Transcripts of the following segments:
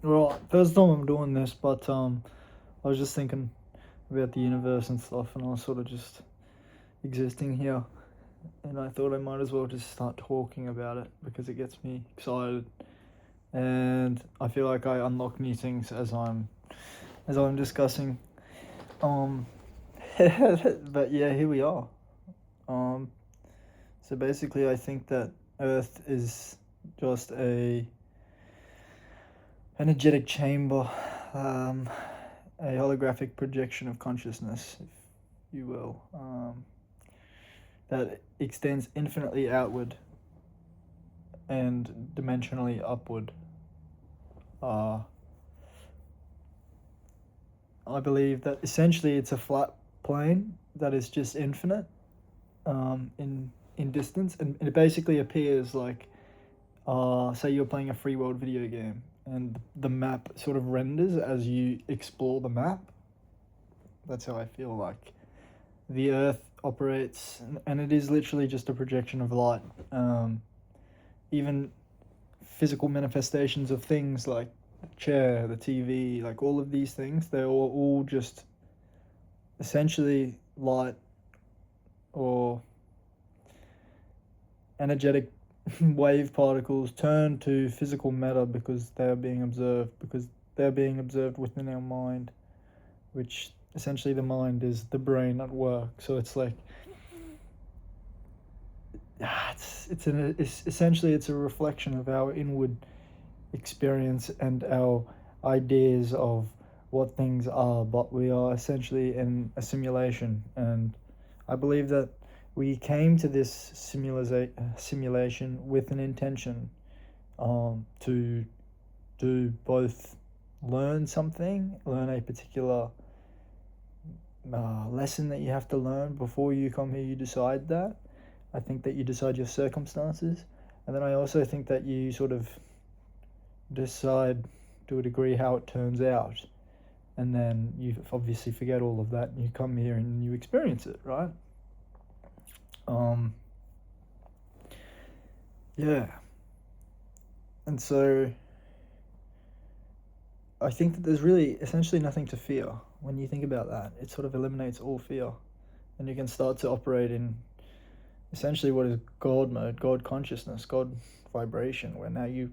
Well, first time I'm doing this, but I was just thinking about the universe and stuff, and I was sort of just existing here, and I thought I might as well just start talking about it because it gets me excited, and I feel like I unlock new things as I'm discussing. Um, but yeah, here we are. Um, so basically, I think that Earth is just a energetic chamber, um, a holographic projection of consciousness, if you will, that extends infinitely outward and dimensionally upward. Uh, I believe that essentially it's a flat plane that is just infinite in distance, and it basically appears like, say you're playing a free world video game, and the map sort of renders as you explore the map. That's how I feel like the Earth operates, and it is literally just a projection of light. Even physical manifestations of things like the chair, the TV, like all of these things, they're all just essentially light or energetic wave particles turned to physical matter because they're being observed within our mind, which essentially the mind is the brain at work. So it's like it's essentially it's a reflection of our inward experience and our ideas of what things are, but we are essentially in a simulation. And I believe that we came to this simulation with an intention, to both learn a particular lesson that you have to learn before you come here. You decide that. I think that you decide your circumstances, and then I also think that you sort of decide to a degree how it turns out, and then you obviously forget all of that and you come here and you experience it, right? Yeah. And so I think that there's really essentially nothing to fear when you think about that. It sort of eliminates all fear, and you can start to operate in essentially what is God mode, God consciousness, God vibration, where now you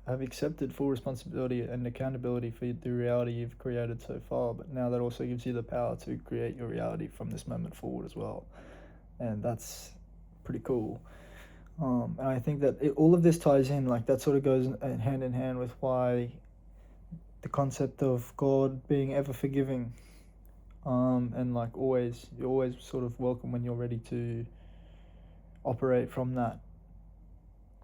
have accepted full responsibility and accountability for the reality you've created so far, but now that also gives you the power to create your reality from this moment forward as well, and that's pretty cool. And I think that all of this ties in, like that sort of goes hand in hand with why the concept of God being ever forgiving, and like you're always sort of welcome when you're ready to operate from that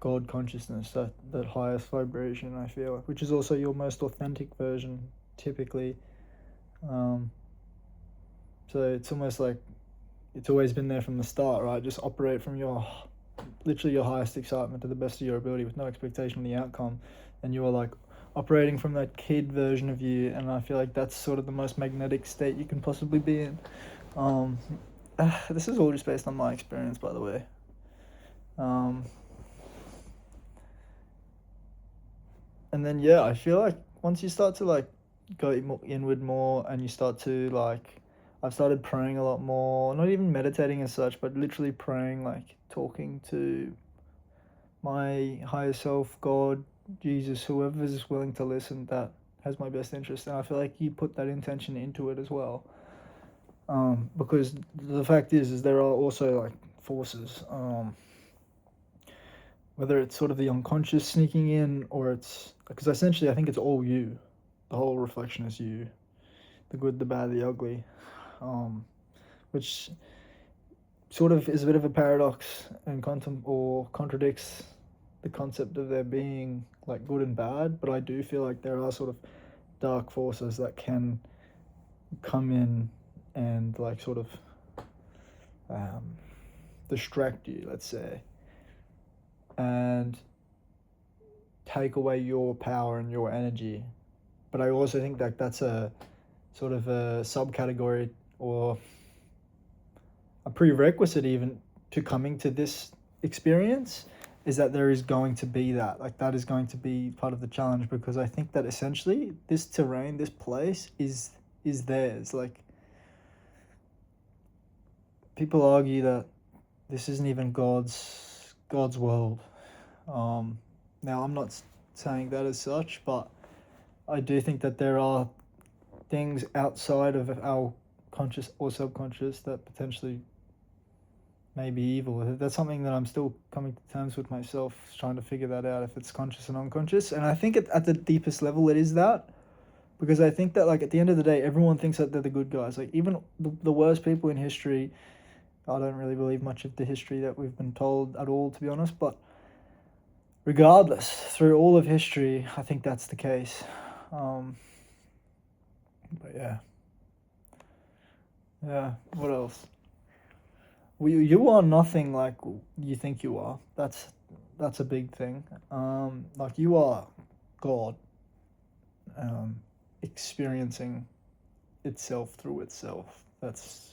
God consciousness, that highest vibration, I feel, which is also your most authentic version, typically. So it's almost like it's always been there from the start, right? Just operate from literally your highest excitement to the best of your ability with no expectation on the outcome. And you are like operating from that kid version of you, and I feel like that's sort of the most magnetic state you can possibly be in. This is all just based on my experience, by the way. And then yeah, I feel like once you start to like go inward more, and you start to like, I've started praying a lot more, not even meditating as such, but literally praying, like talking to my higher self, God, Jesus, whoever is willing to listen, that has my best interest. And I feel like you put that intention into it as well, because the fact is there are also like forces, whether it's sort of the unconscious sneaking in, or it's because essentially I think it's all you. The whole reflection is you, the good, the bad, the ugly, which sort of is a bit of a paradox and or contradicts the concept of there being like good and bad. But I do feel like there are sort of dark forces that can come in and like sort of distract you, let's say, and take away your power and your energy. But I also think that that's a sort of a subcategory or a prerequisite even to coming to this experience. is that there is going to be that. Like, that is going to be part of the challenge, because I think that essentially this terrain, this place is theirs. Like, people argue that this isn't even God's world. Now I'm not saying that as such, but I do think that there are things outside of our conscious or subconscious that potentially may be evil. That's something that I'm still coming to terms with myself, trying to figure that out, if it's conscious and unconscious. And I think at the deepest level it is that, because I think that, like, at the end of the day, everyone thinks that they're the good guys. Like, even the worst people in history, I don't really believe much of the history that we've been told at all, to be honest, but regardless, through all of history, I think that's the case. But yeah, what else? You are nothing like you think you are. That's a big thing. Like, you are God, experiencing itself through itself. That's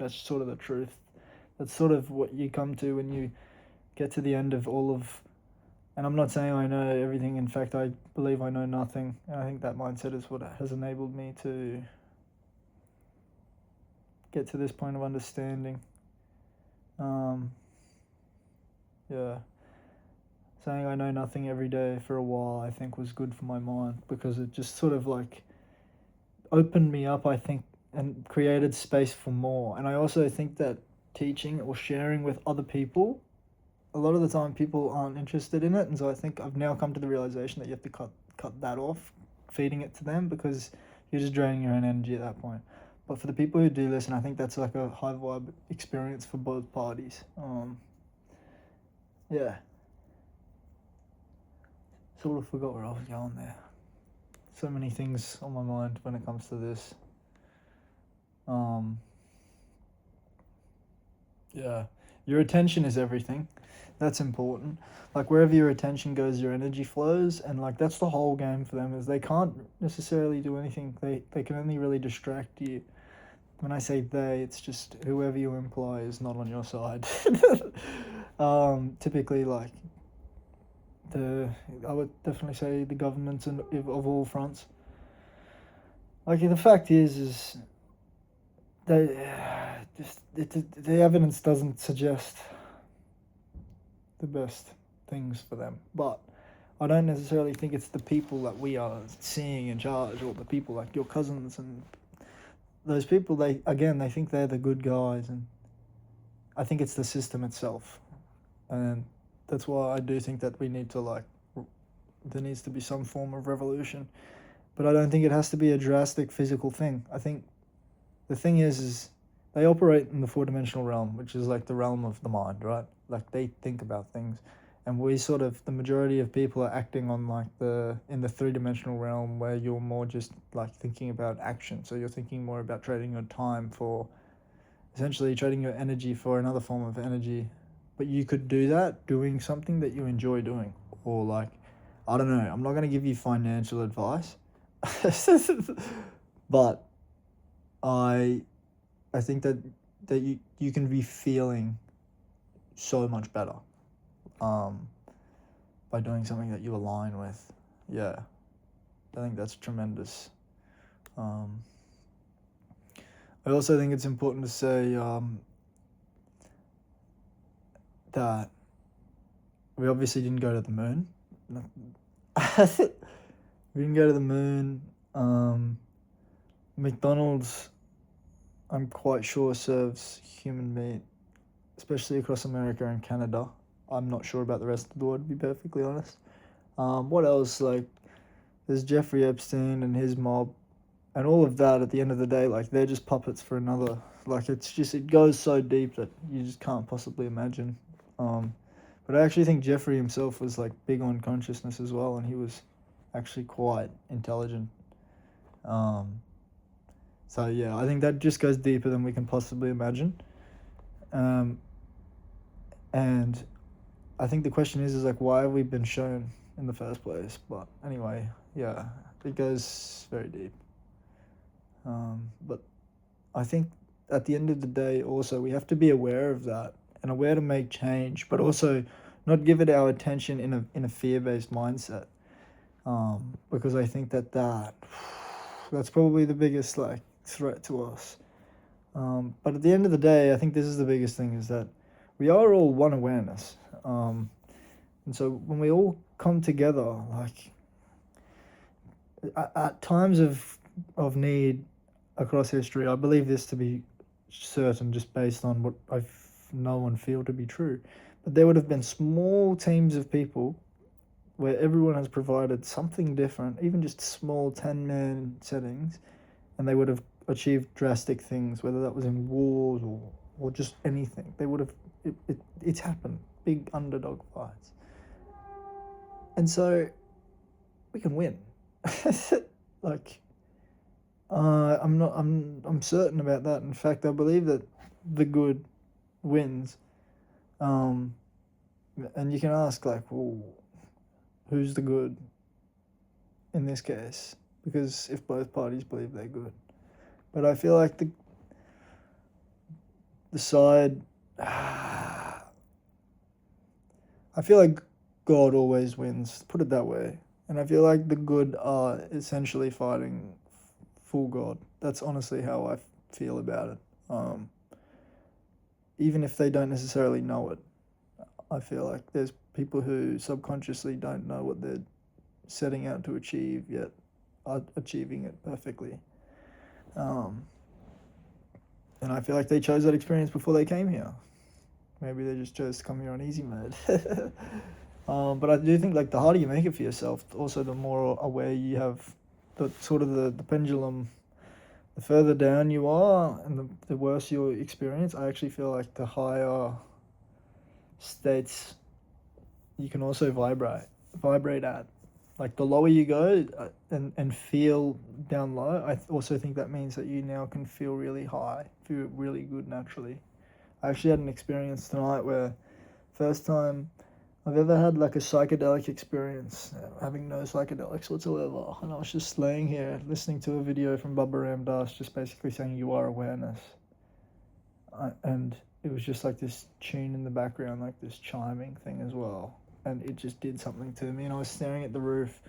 sort of the truth. That's sort of what you come to when you get to the end of all of. And I'm not saying I know everything. In fact, I believe I know nothing. And I think that mindset is what has enabled me to get to this point of understanding. Yeah. Saying I know nothing every day for a while, I think, was good for my mind, because it just sort of, like, opened me up, I think, and created space for more. And I also think that teaching or sharing with other people, a lot of the time people aren't interested in it, and so I think I've now come to the realization that you have to cut that off, feeding it to them, because you're just draining your own energy at that point. But for the people who do listen, I think that's like a high vibe experience for both parties. Yeah. Sort of forgot where I was going there. So many things on my mind when it comes to this. Yeah. Your attention is everything. That's important. Like, wherever your attention goes, your energy flows, and, like, that's the whole game for them, is they can't necessarily do anything. They can only really distract you. When I say they, it's just whoever you imply is not on your side. Typically, like, I would definitely say the governments of all fronts. Like, the fact is they the evidence doesn't suggest the best things for them. But I don't necessarily think it's the people that we are seeing in charge, or the people like your cousins and those people. They think they're the good guys, and I think it's the system itself. And that's why I do think that we need to, like, there needs to be some form of revolution. But I don't think it has to be a drastic physical thing. I think the thing is they operate in the 4-dimensional realm, which is like the realm of the mind, right? Like, they think about things. And we sort of, the majority of people are acting on, like, in the 3-dimensional realm, where you're more just, like, thinking about action. So you're thinking more about trading your time for, essentially trading your energy for another form of energy. But you could do that doing something that you enjoy doing. Or, like, I don't know, I'm not going to give you financial advice. But I think that you can be feeling so much better by doing something that you align with. Yeah, I think that's tremendous. I also think it's important to say that we obviously didn't go to the moon. We didn't go to the moon. McDonald's, I'm quite sure, serves human meat, especially across America and Canada. I'm not sure about the rest of the world, to be perfectly honest. What else? Like, there's Jeffrey Epstein and his mob, and all of that. At the end of the day, like, they're just puppets for another. Like, it goes so deep that you just can't possibly imagine. But I actually think Jeffrey himself was, like, big on consciousness as well, and he was actually quite intelligent. So yeah, I think that just goes deeper than we can possibly imagine. And I think the question is like, why have we been shown in the first place? But anyway, yeah, it goes very deep. But I think at the end of the day, also, we have to be aware of that and aware to make change, but also not give it our attention in a fear-based mindset. Because I think that's probably the biggest like threat to us. But at the end of the day, I think this is the biggest thing, is that we are all one awareness. And so when we all come together, like at times of need across history, I believe this to be certain just based on what I know and feel to be true. But there would have been small teams of people where everyone has provided something different, even just small 10-man settings, and they would have achieved drastic things, whether that was in wars or just anything. They would have, it's happened, big underdog fights. And so we can win. Like, I'm certain about that. In fact, I believe that the good wins. And you can ask, like, well, who's the good in this case? Because if both parties believe they're good. But I feel like the side, I feel like God always wins, put it that way. And I feel like the good are essentially fighting full God. That's honestly how I feel about it. Even if they don't necessarily know it, I feel like there's people who subconsciously don't know what they're setting out to achieve, yet are achieving it perfectly. And I feel like they chose that experience before they came here. Maybe they just chose to come here on easy mode. But I do think, like, the harder you make it for yourself, also the more aware you have, the sort of the pendulum, the further down you are and the worse your experience. I actually feel like the higher states you can also vibrate at. Like, the lower you go and feel down low, I also think that means that you now can feel really high, feel really good naturally. I actually had an experience tonight where first time I've ever had like a psychedelic experience, having no psychedelics whatsoever. And I was just laying here listening to a video from Baba Ram Das, just basically saying you are awareness. And it was just like this tune in the background, like this chiming thing as well. And it just did something to me. And I was staring at the roof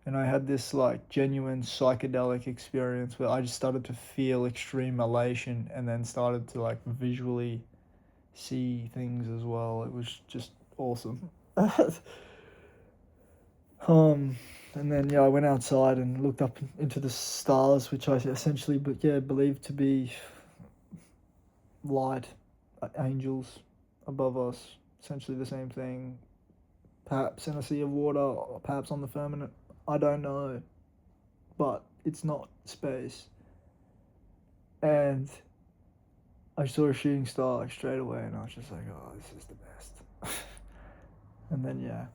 and I had this like genuine psychedelic experience where I just started to feel extreme elation and then started to like visually see things as well. It was just awesome. And then I went outside and looked up into the stars, which I essentially believe to be light, angels above us, essentially the same thing. Perhaps in a sea of water, or perhaps on the firmament. I don't know, but it's not space. And I saw a shooting star like straight away, and I was just like, oh, this is the best. And then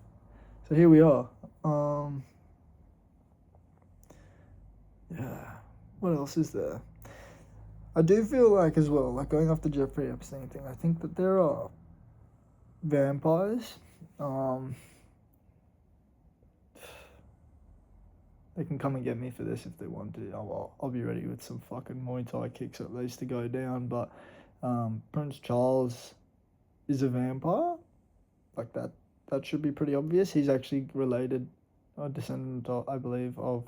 so here we are. What else is there? I do feel like as well, like going off the Jeffrey Epstein thing, I think that there are vampires. They can come and get me for this if they want to. I'll be ready with some fucking Muay Thai kicks at least to go down. But Prince Charles is a vampire. Like that should be pretty obvious. He's actually related, a descendant, I believe, of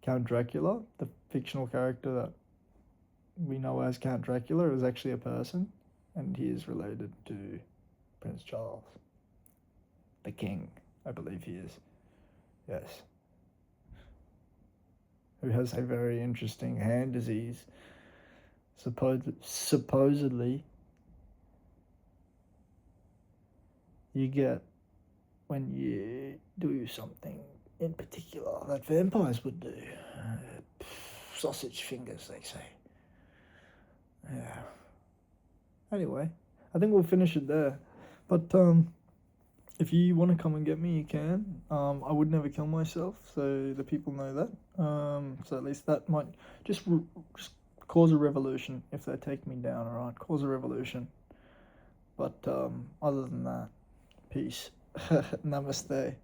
Count Dracula, the fictional character that we know as Count Dracula is actually a person, and he is related to Prince Charles, the king, I believe he is. Yes. Who has a very interesting hand disease. Supposedly, you get when you do something in particular that vampires would do. Sausage fingers, they say. Yeah. Anyway, I think we'll finish it there. But if you want to come and get me, you can. I would never kill myself, so the people know that. So at least that might just cause a revolution if they take me down, alright? Cause a revolution. But other than that, peace. Namaste.